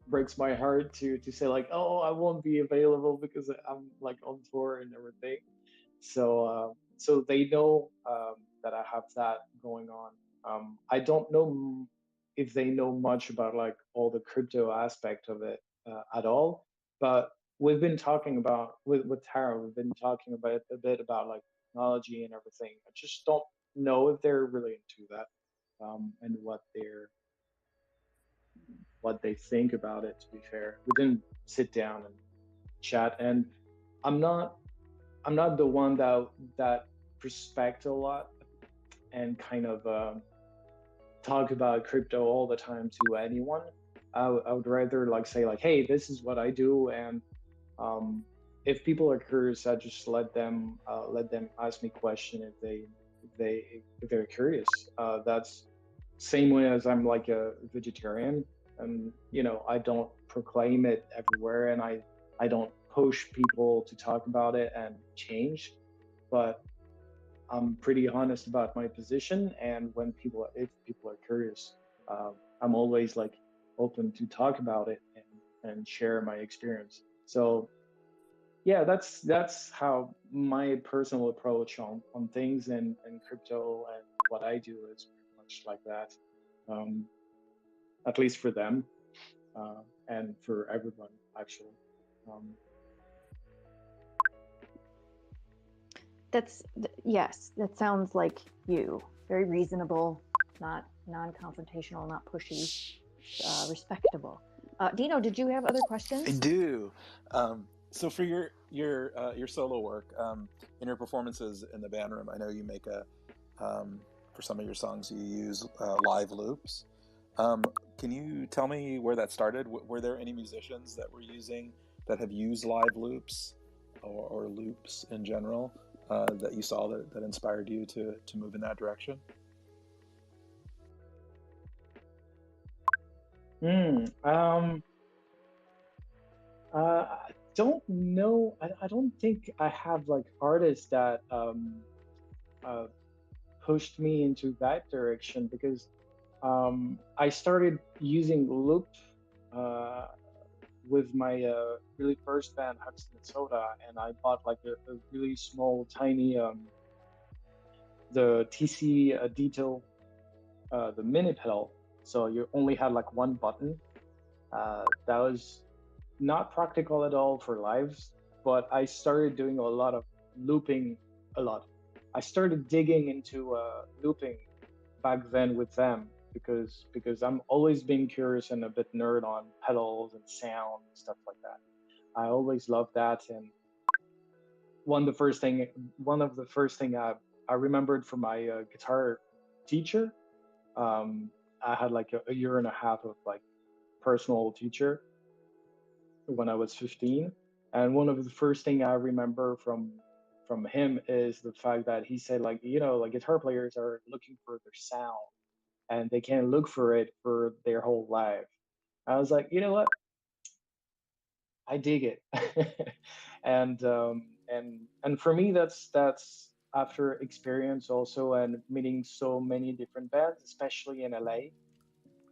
[SPEAKER 1] breaks my heart to say like, oh, I won't be available because I'm like on tour and everything. So they know that I have that going on. I don't know if they know much about like all the crypto aspect of it at all, but we've been talking about with Tara. We've been talking about a bit about like technology and everything. I just don't know if they're really into that, and what they think about it. To be fair, we didn't sit down and chat, and I'm not I'm not the one that respect a lot and kind of talk about crypto all the time to anyone. I would rather like say like, hey, this is what I do, and um, if people are curious, I just let them ask me question if they're curious. That's same way as I'm like a vegetarian, and I don't proclaim it everywhere, and I don't push people to talk about it and change, but I'm pretty honest about my position, and if people are curious, I'm always like open to talk about it and share my experience. So yeah, that's how my personal approach on things, and crypto and what I do is very much like that. At least for them, and for everyone actually. Um,
[SPEAKER 2] Yes, that sounds like you. Very reasonable, not non-confrontational, not pushy, respectable. Dino, did you have other
[SPEAKER 4] I
[SPEAKER 2] questions?
[SPEAKER 4] do. So for your solo work, in your performances in the band room, I know you make for some of your songs you use live loops. Can you tell me where that started? Were there any musicians that have used live loops or loops in general that you saw that inspired you to move in that direction?
[SPEAKER 1] hmm. I don't know. I don't think I have like artists that uh, pushed me into that direction because I started using loop uh, with my really first band, Hudson and Soda, and I bought like a really small, tiny the TC Detail, the mini pedal. So you only had like one button. That was not practical at all for lives, but I started doing a lot of looping a lot. I started digging into looping back then with them because I'm always being curious and a bit nerd on pedals and sound and stuff like that. I always loved that, and one of the first thing one of the first thing I remembered from my guitar teacher. Um, I had like a year and a half of like personal teacher when I was 15. And one of the first thing I remember from him is the fact that he said like, like guitar players are looking for their sound and they can't look for it for their whole life. I was like, you know what? I dig it. And for me that's after experience also and meeting so many different bands, especially in LA.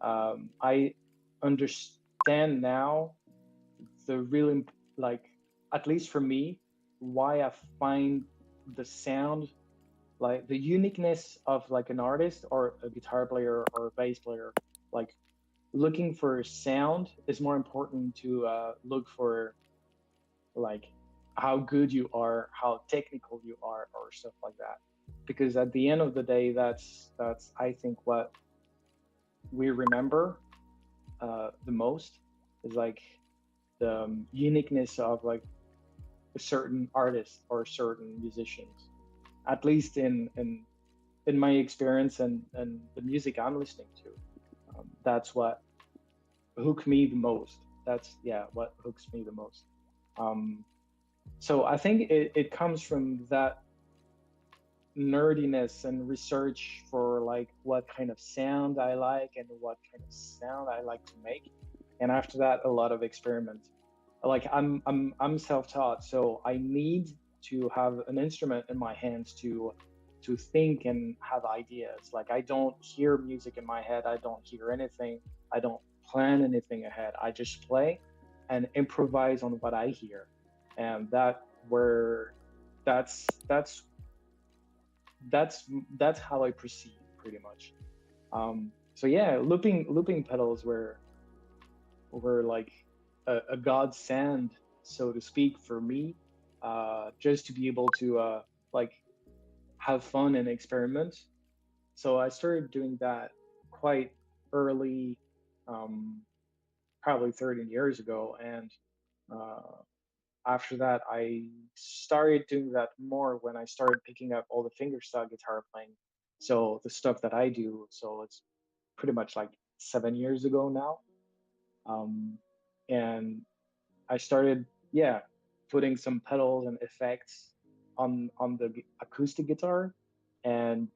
[SPEAKER 1] I understand now the really like at least for me why I find the sound like the uniqueness of like an artist or a guitar player or a bass player like looking for sound is more important to look for like how good you are, how technical you are, or stuff like that, because at the end of the day that's I think what we remember the most is like the uniqueness of like a certain artist or certain musicians. At least in my experience and the music I'm listening to, that's what hooked me the most. That's yeah, what hooks me the most. Um, so I think it comes from that nerdiness and research for like what kind of sound I like and what kind of sound I like to make. And after that, a lot of experiment. Like I'm self-taught, so I need to have an instrument in my hands to think and have ideas. Like I don't hear music in my head. I don't hear anything. I don't plan anything ahead. I just play and improvise on what I hear. And that's that's that's how I proceed pretty much. So yeah, looping pedals were like a godsend, so to speak, for me, just to be able to like have fun and experiment. So I started doing that quite early, um, probably 13 years ago, and uh, after that, I started doing that more when I started picking up all the fingerstyle guitar playing. So the stuff that I do, so it's pretty much like 7 years ago now. Um, and I started, yeah, putting some pedals and effects on the acoustic guitar, and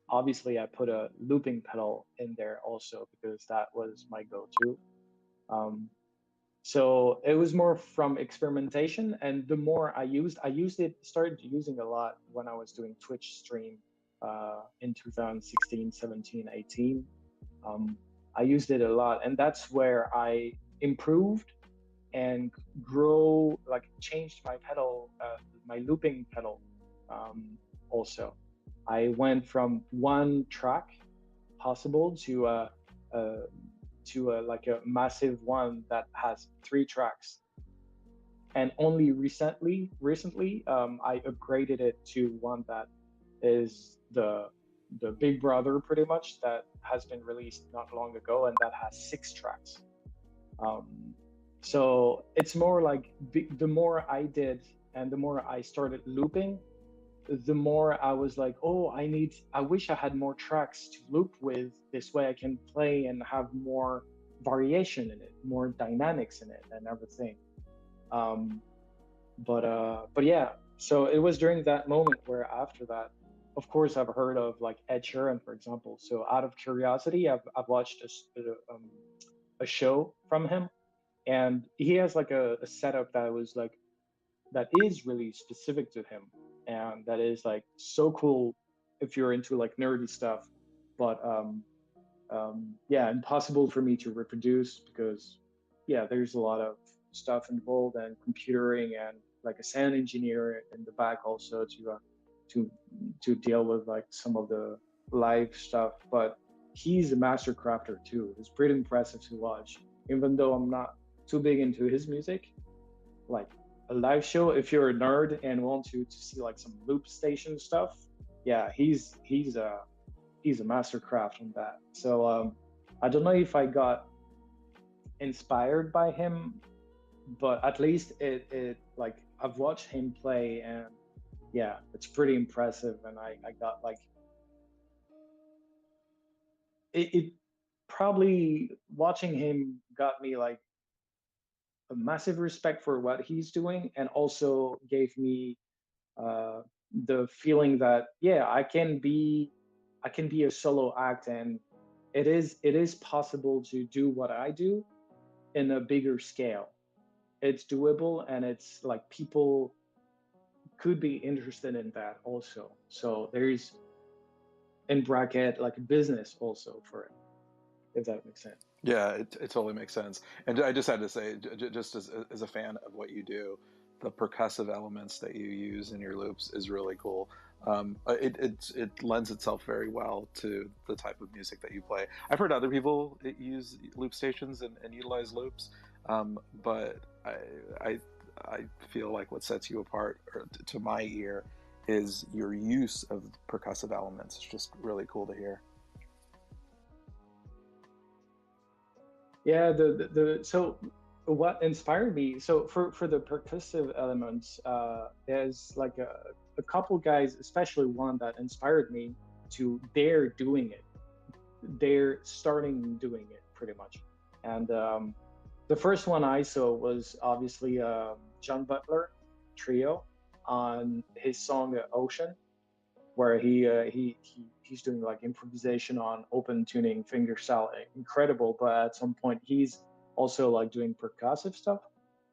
[SPEAKER 1] obviously I put a looping pedal in there also because that was my go-to. Um, so it was more from experimentation, and the more I used it, started using a lot when I was doing Twitch stream in 2016, 17, 18. Um, I used it a lot, and that's where I improved and grow, like changed my pedal, my looping pedal. Also, I went from one track possible uh, to like a massive one that has three tracks. and only recently I upgraded it to one that is the Big Brother pretty much, that has been released not long ago, and that has 6 tracks. Um, so it's more like the more I did and the more I started looping, the more I was like, oh, I wish I had more tracks to loop with. This way I can play and have more variation in it, more dynamics in it, and everything. Um, but yeah, so it was during that moment where after that, of course, I've heard of like Ed Sheeran, for example. So out of curiosity, I've watched a show from him, and he has like a setup that was like that is really specific to him, and that is like so cool if you're into like nerdy stuff. But yeah, impossible for me to reproduce because yeah, there's a lot of stuff involved and computering and like a sound engineer in the back also to to deal with like some of the live stuff. But he's a master crafter too. It's pretty impressive to watch, even though I'm not too big into his music. Like a live show, if you're a nerd and want to see like some loop station stuff, yeah, he's a master craft on that. So I don't know if I got inspired by him, but at least it like I've watched him play, and yeah, it's pretty impressive. And I got like it probably watching him got me like a massive respect for what he's doing, and also gave me uh, the feeling that yeah, I can be a solo act, and it is possible to do what I do in a bigger scale. It's doable, and it's like people could be interested in that also. So there's in bracket like a business also for it, if that makes sense.
[SPEAKER 4] Yeah, it totally makes sense. And I just had to say, just as a fan of what you do, the percussive elements that you use in your loops is really cool. It lends itself very well to the type of music that you play. I've heard other people use loop stations and utilize loops, but I I feel like what sets you apart, or to my ear, is your use of percussive elements. It's just really cool to hear.
[SPEAKER 1] Yeah, the so what inspired me, so for the percussive elements, there's like a couple guys, especially one that inspired me to dare doing it. They're starting doing it pretty much. And the first one I saw was obviously John Butler trio on his song Ocean, where he's doing like improvisation on open tuning fingerstyle, incredible. But at some point, he's also like doing percussive stuff.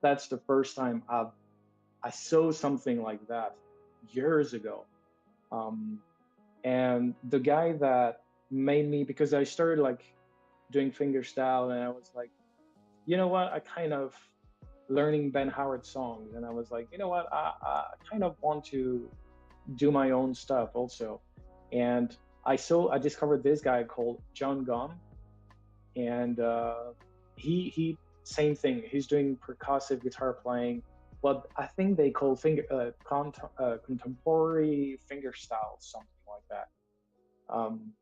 [SPEAKER 1] That's the first time I saw something like that years ago. Um, and the guy that made me, because I started like doing fingerstyle, and I was like, you know what, I kind of learning Ben Howard songs, and I was like, you know what, I kind of want to do my own stuff also. And I discovered this guy called John Gum, and he same thing. He's doing percussive guitar playing, what I think they call contemporary fingerstyle, something like that. Um,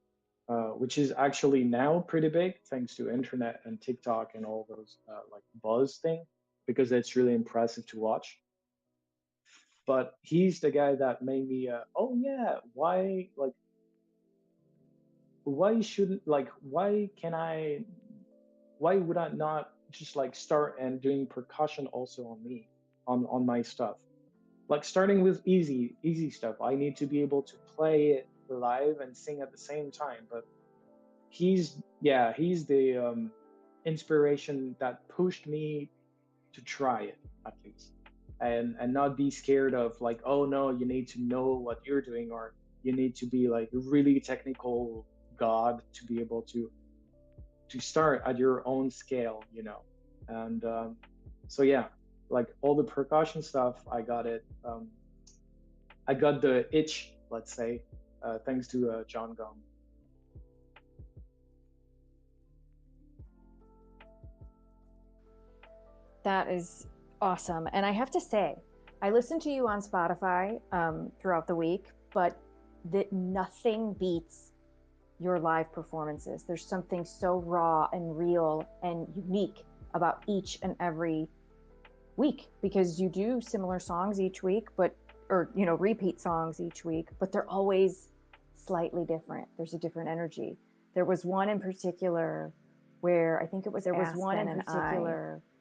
[SPEAKER 1] which is actually now pretty big thanks to internet and TikTok and all those like buzz thing, because it's really impressive to watch. But he's the guy that made me oh yeah, why would I not just like start and doing percussion also on me, on my stuff, like starting with easy stuff. I need to be able to play it live and sing at the same time. But he's the inspiration that pushed me to try it at least, and not be scared of like, oh no, you need to know what you're doing, or you need to be like really technical god to be able to start at your own scale, you know. And so yeah, like all the percussion stuff, I got the itch, let's say, thanks to John Gum.
[SPEAKER 2] That is awesome. And I have to say, I listen to you on Spotify throughout the week, but that nothing beats your live performances. There's something so raw and real and unique about each and every week, because you do similar songs each week, but or repeat songs each week, but they're always slightly different. There's a different energy. There was one in particular where I think it was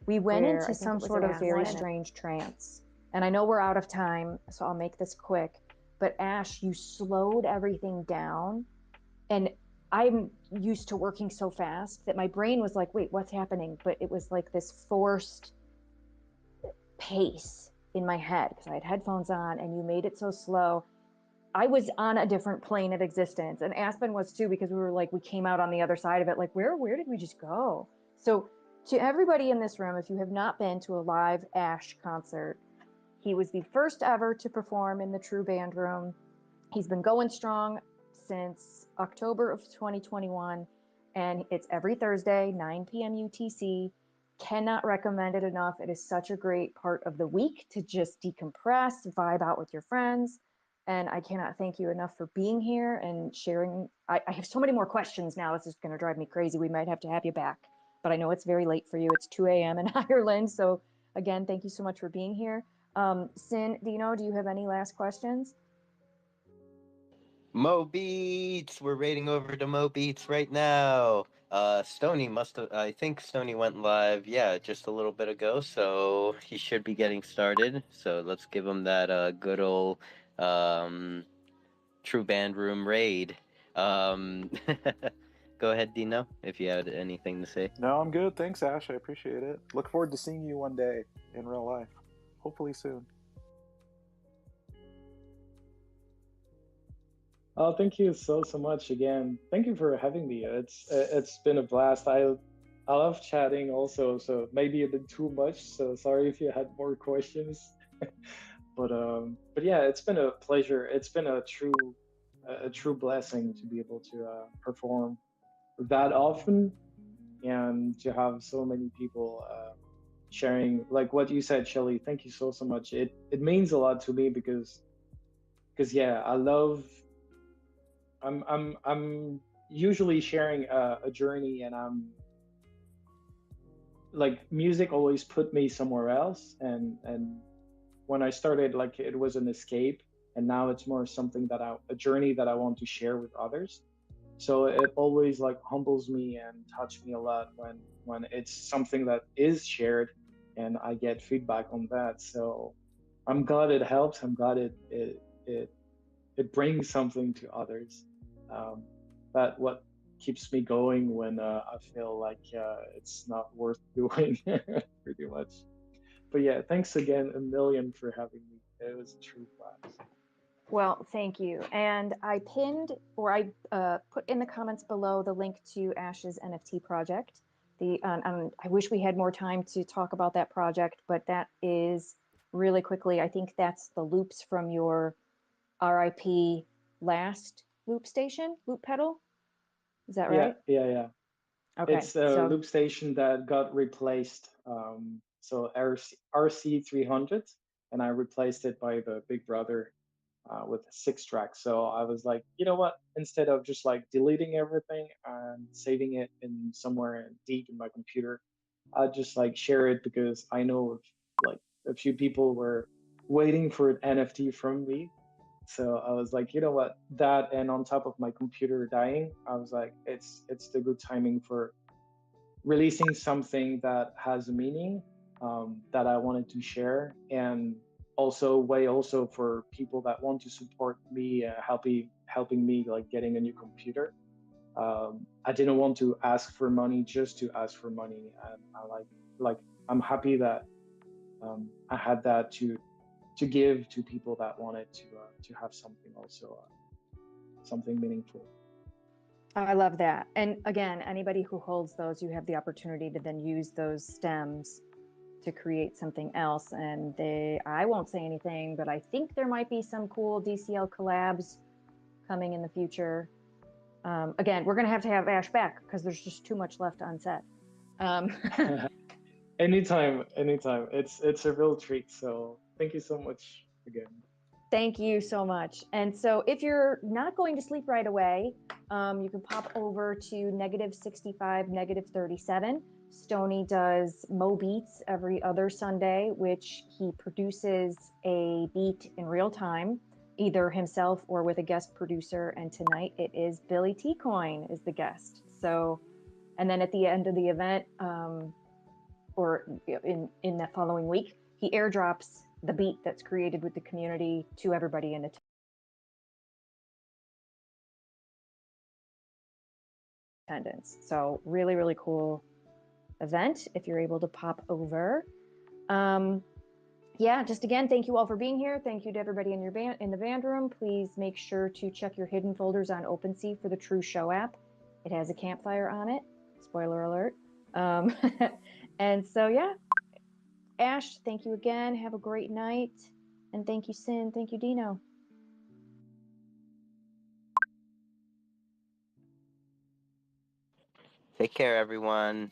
[SPEAKER 2] we went into some sort of very strange trance. And I know we're out of time, so I'll make this quick. But Ash, you slowed everything down. And I'm used to working so fast that my brain was like, wait, what's happening? But it was like this forced pace in my head because I had headphones on, and you made it so slow. I was on a different plane of existence, and Aspen was too, because we came out on the other side of it. Like, where did we just go? So to everybody in this room, if you have not been to a live Ash concert, he was the first ever to perform in the True Band Room. He's been going strong since October of 2021, and it's every Thursday, 9 p.m. UTC. Cannot recommend it enough. It is such a great part of the week to just decompress, vibe out with your friends. And I cannot thank you enough for being here and sharing. I have so many more questions now. This is going to drive me crazy. We might have to have you back, but I know it's very late for you. It's 2 a.m. in Ireland. So again, thank you so much for being here. Sin, do you have any last questions?
[SPEAKER 3] Mo Beats! We're raiding over to Mo Beats right now. Stony I think Stony went live, yeah, just a little bit ago, so he should be getting started. So let's give him that good old True Band Room raid. Go ahead, Dino, if you had anything to say.
[SPEAKER 4] No, I'm good. Thanks, Ash. I appreciate it. Look forward to seeing you one day in real life. Hopefully soon.
[SPEAKER 1] Oh, thank you so much again. Thank you for having me. It's been a blast. I love chatting also, so maybe a bit too much. So sorry if you had more questions. But yeah, it's been a pleasure. It's been a true blessing to be able to perform that often, and to have so many people sharing, like what you said, Shelly. Thank you so much. It means a lot to me because yeah, I'm usually sharing a journey, and I'm like, music always put me somewhere else, and when I started, like, it was an escape, and now it's more something a journey that I want to share with others. So it always like humbles me and touch me a lot when it's something that is shared, and I get feedback on that. So I'm glad it helps. I'm glad it brings something to others. That what keeps me going when I feel like it's not worth doing, pretty much. But yeah, thanks again a million for having me. It was a true blast.
[SPEAKER 2] Well, thank you. And I put in the comments below the link to Ash's NFT project. I wish we had more time to talk about that project, but that is really quickly. I think that's the loops from your RIP last loop pedal. Is that right?
[SPEAKER 1] Yeah.
[SPEAKER 2] Okay.
[SPEAKER 1] It's a loop station that got replaced. So RC300, and I replaced it by the Big Brother with 6 tracks. So I was like, you know what? Instead of just like deleting everything and saving it in somewhere deep in my computer, I just like share it, because I know like a few people were waiting for an NFT from me. So I was like, you know what? That, and on top of my computer dying, I was like, it's the good timing for releasing something that has a meaning, that I wanted to share, and also for people that want to support me, helping me like getting a new computer. I didn't want to ask for money just to ask for money, and I like I'm happy that I had that to give to people that wanted to have something also, something meaningful.
[SPEAKER 2] I love that. And again, anybody who holds those, you have the opportunity to then use those stems to create something else. And I won't say anything, but I think there might be some cool DCL collabs coming in the future. Again, we're going to have Ash back because there's just too much left unsaid.
[SPEAKER 1] Anytime, anytime. It's a real treat. So thank you so much again.
[SPEAKER 2] Thank you so much. And so if you're not going to sleep right away, you can pop over to -65, -37. Stony does Mo Beats every other Sunday, which he produces a beat in real time, either himself or with a guest producer. And tonight it is Billy T Coin is the guest. So, and then at the end of the event, or in the following week, he airdrops the beat that's created with the community to everybody in attendance. So really, really cool event if you're able to pop over. Yeah, just again, thank you all for being here. Thank you to everybody in your band in the band room. Please make sure to check your hidden folders on OpenSea for the True Show app. It has a campfire on it. Spoiler alert. And so yeah, Ash, thank you again. Have a great night. And thank you, Sin. Thank you, Dino.
[SPEAKER 3] Take care, everyone.